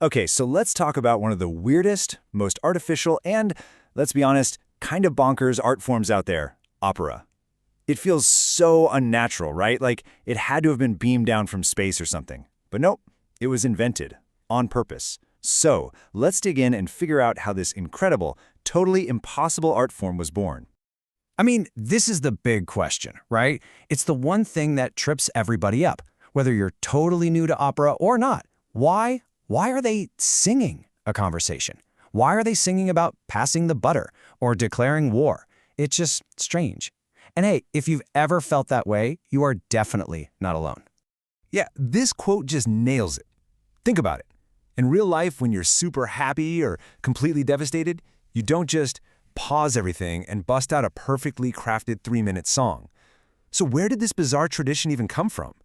Okay, so let's talk about one of the weirdest, most artificial, and, let's be honest, kind of bonkers art forms out there, opera. It feels so unnatural, right? Like it had to have been beamed down from space or something. But nope, it was invented, on purpose. So, let's dig in and figure out how this incredible, totally impossible art form was born. I mean, this is the big question, right? It's the one thing that trips everybody up, whether you're totally new to opera or not. Why? Why are they singing a conversation? Why are they singing about passing the butter or declaring war? It's just strange. And hey, if you've ever felt that way, you are definitely not alone. Yeah, this quote just nails it. Think about it. In real life, when you're super happy or completely devastated, you don't just pause everything and bust out a perfectly crafted 3-minute song. So where did this bizarre tradition even come from?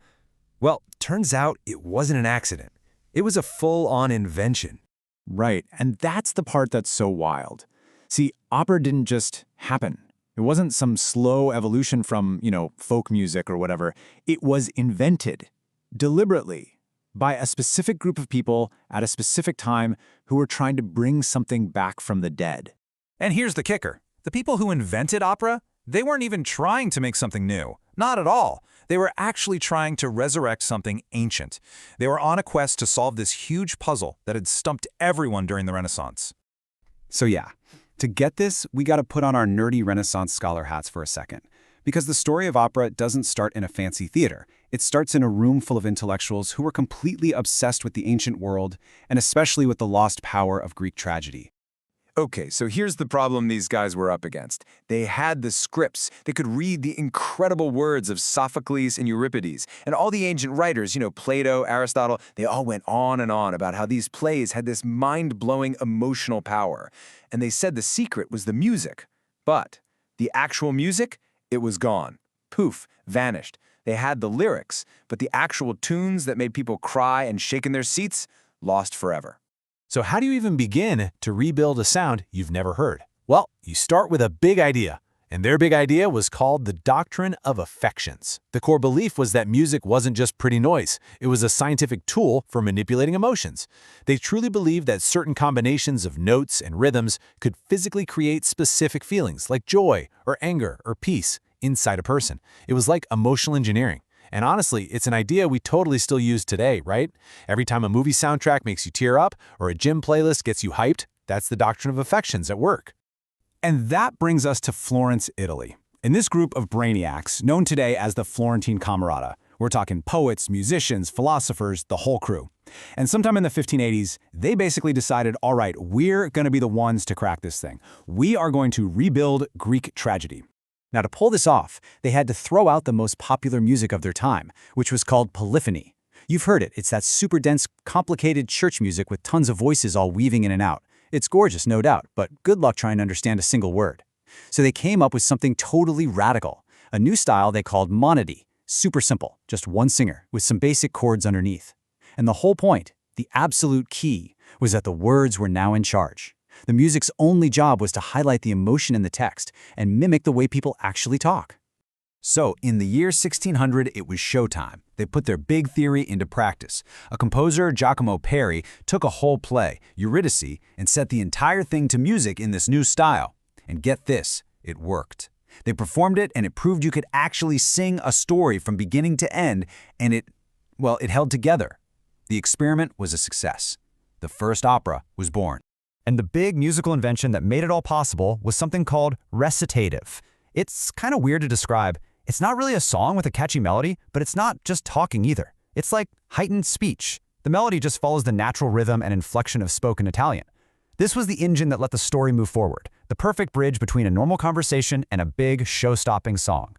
Well, turns out it wasn't an accident. It was a full-on invention. Right, and that's the part that's so wild. See, opera didn't just happen. It wasn't some slow evolution from, folk music or whatever. It was invented, deliberately, by a specific group of people at a specific time who were trying to bring something back from the dead. And here's the kicker. The people who invented opera, they weren't even trying to make something new. Not at all. They were actually trying to resurrect something ancient. They were on a quest to solve this huge puzzle that had stumped everyone during the Renaissance. So yeah, to get this, we got to put on our nerdy Renaissance scholar hats for a second. Because the story of opera doesn't start in a fancy theater. It starts in a room full of intellectuals who were completely obsessed with the ancient world, and especially with the lost power of Greek tragedy. Okay, so here's the problem these guys were up against. They had the scripts. They could read the incredible words of Sophocles and Euripides. And all the ancient writers, Plato, Aristotle, they all went on and on about how these plays had this mind-blowing emotional power. And they said the secret was the music. But the actual music, it was gone. Poof, vanished. They had the lyrics, but the actual tunes that made people cry and shake in their seats, lost forever. So how do you even begin to rebuild a sound you've never heard? Well, you start with a big idea. And their big idea was called the doctrine of affections. The core belief was that music wasn't just pretty noise. It was a scientific tool for manipulating emotions. They truly believed that certain combinations of notes and rhythms could physically create specific feelings like joy or anger or peace inside a person. It was like emotional engineering. And honestly, it's an idea we totally still use today, right? Every time a movie soundtrack makes you tear up or a gym playlist gets you hyped, that's the doctrine of affections at work. And that brings us to Florence, Italy. In this group of brainiacs, known today as the Florentine Camerata, we're talking poets, musicians, philosophers, the whole crew. And sometime in the 1580s, they basically decided, all right, we're going to be the ones to crack this thing. We are going to rebuild Greek tragedy. Now, to pull this off, they had to throw out the most popular music of their time, which was called polyphony. You've heard it. It's that super dense, complicated church music with tons of voices all weaving in and out. It's gorgeous, no doubt, but good luck trying to understand a single word. So they came up with something totally radical, a new style they called monody. Super simple, just one singer with some basic chords underneath. And the whole point, the absolute key, was that the words were now in charge. The music's only job was to highlight the emotion in the text and mimic the way people actually talk. So, in the year 1600, it was showtime. They put their big theory into practice. A composer, Jacopo Peri, took a whole play, Eurydice, and set the entire thing to music in this new style. And get this, it worked. They performed it, and it proved you could actually sing a story from beginning to end, and it held together. The experiment was a success. The first opera was born. And the big musical invention that made it all possible was something called recitative. It's kind of weird to describe. It's not really a song with a catchy melody, but it's not just talking either. It's like heightened speech. The melody just follows the natural rhythm and inflection of spoken Italian. This was the engine that let the story move forward, the perfect bridge between a normal conversation and a big, show-stopping song.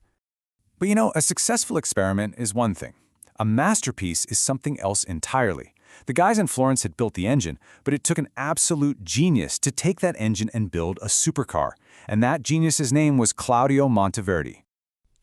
But a successful experiment is one thing. A masterpiece is something else entirely. The guys in Florence had built the engine, but it took an absolute genius to take that engine and build a supercar. And that genius's name was Claudio Monteverdi.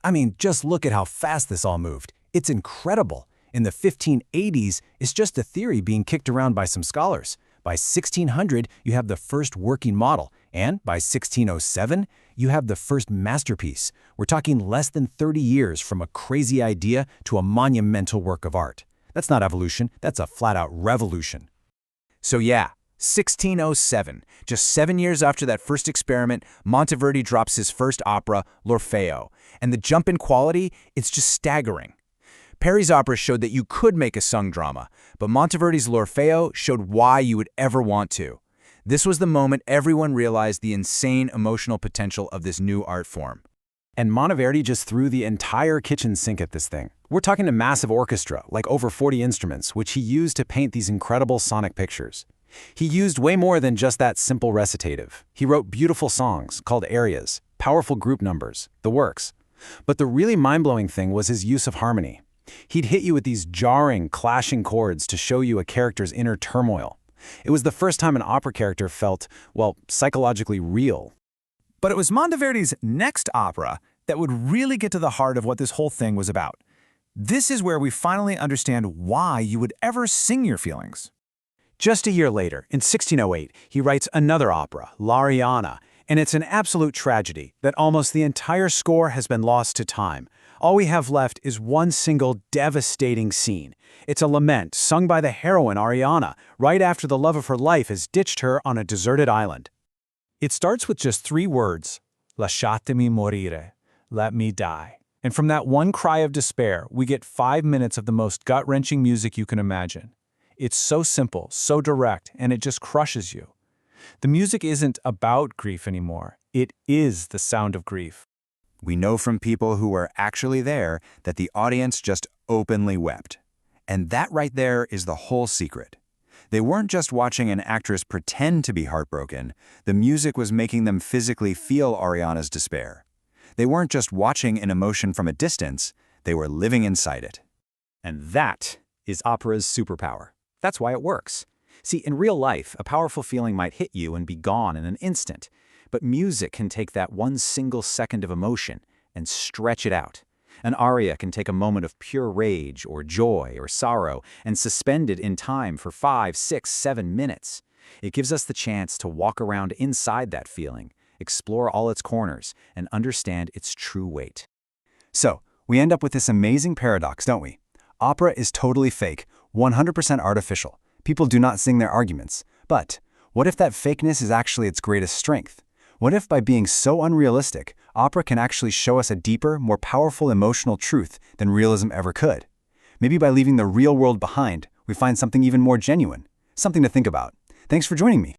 I mean, just look at how fast this all moved. It's incredible. In the 1580s, it's just a theory being kicked around by some scholars. By 1600, you have the first working model. And by 1607, you have the first masterpiece. We're talking less than 30 years from a crazy idea to a monumental work of art. That's not evolution, that's a flat-out revolution. So yeah, 1607, just 7 years after that first experiment, Monteverdi drops his first opera, L'Orfeo, and the jump in quality, it's just staggering. Peri's opera showed that you could make a sung drama, but Monteverdi's L'Orfeo showed why you would ever want to. This was the moment everyone realized the insane emotional potential of this new art form. And Monteverdi just threw the entire kitchen sink at this thing. We're talking a massive orchestra, like over 40 instruments, which he used to paint these incredible sonic pictures. He used way more than just that simple recitative. He wrote beautiful songs called arias, powerful group numbers, the works. But the really mind-blowing thing was his use of harmony. He'd hit you with these jarring, clashing chords to show you a character's inner turmoil. It was the first time an opera character felt, well, psychologically real. But it was Monteverdi's next opera that would really get to the heart of what this whole thing was about. This is where we finally understand why you would ever sing your feelings. Just a year later, in 1608, he writes another opera, L'Arianna, and it's an absolute tragedy that almost the entire score has been lost to time. All we have left is one single devastating scene. It's a lament sung by the heroine Arianna right after the love of her life has ditched her on a deserted island. It starts with just 3 words, lasciatemi morire, let me die. And from that one cry of despair, we get 5 minutes of the most gut-wrenching music you can imagine. It's so simple, so direct, and it just crushes you. The music isn't about grief anymore. It is the sound of grief. We know from people who were actually there that the audience just openly wept. And that right there is the whole secret. They weren't just watching an actress pretend to be heartbroken. The music was making them physically feel Arianna's despair. They weren't just watching an emotion from a distance. They were living inside it. And that is opera's superpower. That's why it works. See, in real life, a powerful feeling might hit you and be gone in an instant. But music can take that one single second of emotion and stretch it out. An aria can take a moment of pure rage or joy or sorrow and suspend it in time for 5, 6, 7 minutes. It gives us the chance to walk around inside that feeling, explore all its corners, and understand its true weight. So, we end up with this amazing paradox, don't we? Opera is totally fake, 100% artificial. People do not sing their arguments. But what if that fakeness is actually its greatest strength? What if by being so unrealistic, opera can actually show us a deeper, more powerful emotional truth than realism ever could? Maybe by leaving the real world behind, we find something even more genuine. Something to think about. Thanks for joining me.